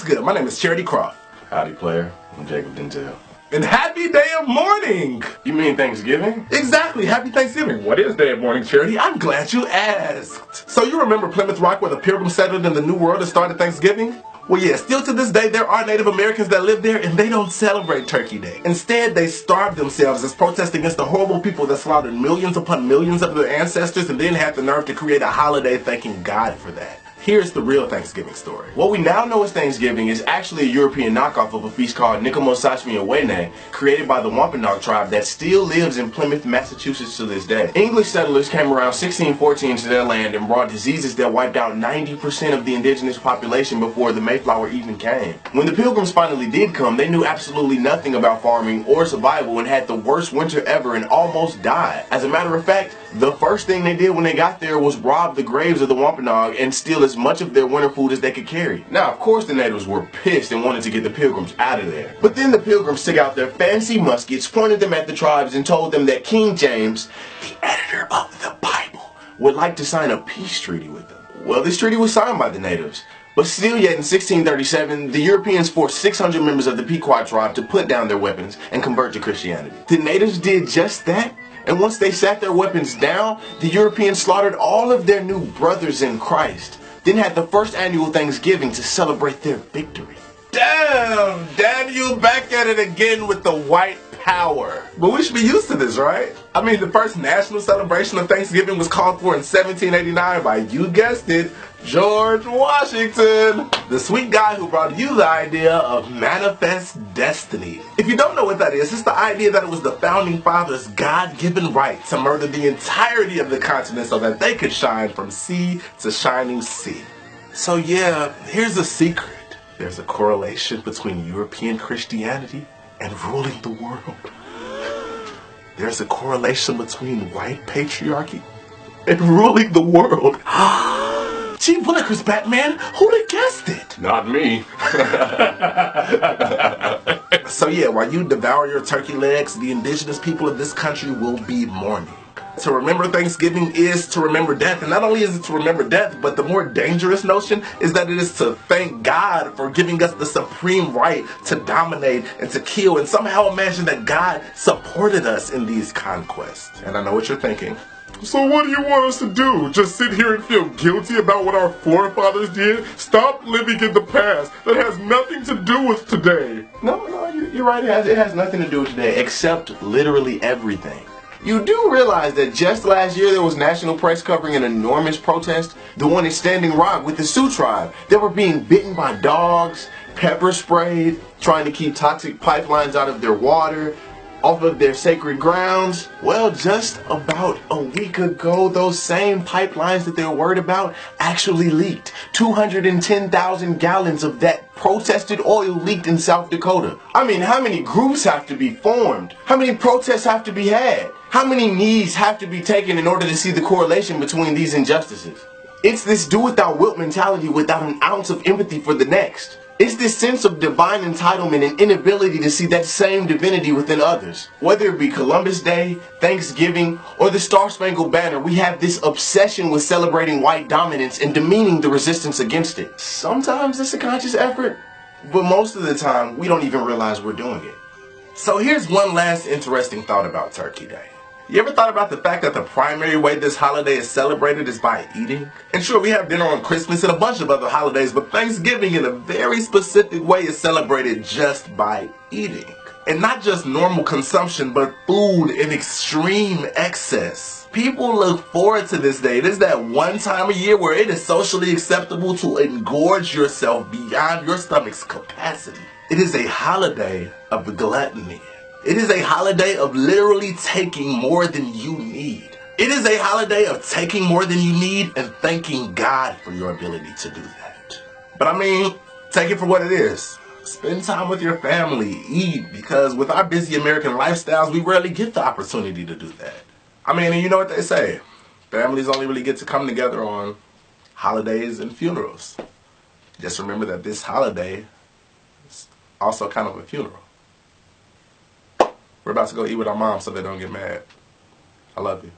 good? My name is Charity Croft. Howdy, player. I'm Jacob Denzel. And happy day of mourning! You mean Thanksgiving? Exactly, happy Thanksgiving. What is day of mourning, Charity? I'm glad you asked. So you remember Plymouth Rock, where the Pilgrims settled in the New World and started Thanksgiving? Well, yeah, still to this day, there are Native Americans that live there, and they don't celebrate Turkey Day. Instead, they starve themselves as protest against the horrible people that slaughtered millions upon millions of their ancestors and then had the nerve to create a holiday thanking God for that. Here's the real Thanksgiving story. What we now know as Thanksgiving is actually a European knockoff of a feast called Nikomo-Sashmi-Awene, created by the Wampanoag tribe that still lives in Plymouth, Massachusetts to this day. English settlers came around 1614 to their land and brought diseases that wiped out 90% of the indigenous population before the Mayflower even came. When the Pilgrims finally did come, they knew absolutely nothing about farming or survival and had the worst winter ever and almost died. As a matter of fact, the first thing they did when they got there was rob the graves of the Wampanoag and steal as much of their winter food as they could carry. Now, of course, the natives were pissed and wanted to get the Pilgrims out of there. But then the Pilgrims took out their fancy muskets, pointed them at the tribes, and told them that King James, the editor of the Bible, would like to sign a peace treaty with them. Well, this treaty was signed by the natives. But still yet in 1637, the Europeans forced 600 members of the Pequot tribe to put down their weapons and convert to Christianity. The natives did just that. And once they sat their weapons down, the Europeans slaughtered all of their new brothers in Christ, then had the first annual Thanksgiving to celebrate their victory. Damn, Daniel back at it again with the white power. But we should be used to this, right? I mean, the first national celebration of Thanksgiving was called for in 1789 by, you guessed it, George Washington, the sweet guy who brought you the idea of manifest destiny. If you don't know what that is, it's the idea that it was the founding fathers' God-given right to murder the entirety of the continent so that they could shine from sea to shining sea. So yeah, here's a secret. There's a correlation between European Christianity and ruling the world. There's a correlation between white patriarchy and ruling the world. Gee willikers, Batman, who'd have guessed it? Not me. So yeah, while you devour your turkey legs, the indigenous people of this country will be mourning. To remember Thanksgiving is to remember death, and not only is it to remember death, but the more dangerous notion is that it is to thank God for giving us the supreme right to dominate and to kill, and somehow imagine that God supported us in these conquests. And I know what you're thinking. So what do you want us to do? Just sit here and feel guilty about what our forefathers did? Stop living in the past. That has nothing to do with today. No, you're right. It has nothing to do with today, except literally everything. You do realize that just last year there was national press covering an enormous protest, the one in Standing Rock with the Sioux tribe. They were being bitten by dogs, pepper sprayed, trying to keep toxic pipelines out of their water, off of their sacred grounds. Well, just about a week ago, those same pipelines that they were worried about actually leaked. 210,000 gallons of that protested oil leaked in South Dakota. I mean, how many groups have to be formed? How many protests have to be had? How many knees have to be taken in order to see the correlation between these injustices? It's this do-without-wilt mentality without an ounce of empathy for the next. It's this sense of divine entitlement and inability to see that same divinity within others. Whether it be Columbus Day, Thanksgiving, or the Star-Spangled Banner, we have this obsession with celebrating white dominance and demeaning the resistance against it. Sometimes it's a conscious effort, but most of the time, we don't even realize we're doing it. So here's one last interesting thought about Turkey Day. You ever thought about the fact that the primary way this holiday is celebrated is by eating? And sure, we have dinner on Christmas and a bunch of other holidays, but Thanksgiving in a very specific way is celebrated just by eating. And not just normal consumption, but food in extreme excess. People look forward to this day. It is that one time a year where it is socially acceptable to engorge yourself beyond your stomach's capacity. It is a holiday of gluttony. It is a holiday of literally taking more than you need. It is a holiday of taking more than you need and thanking God for your ability to do that. But I mean, take it for what it is. Spend time with your family, eat, because with our busy American lifestyles, we rarely get the opportunity to do that. I mean, and you know what they say, families only really get to come together on holidays and funerals. Just remember that this holiday is also kind of a funeral. We're about to go eat with our mom so they don't get mad. I love you.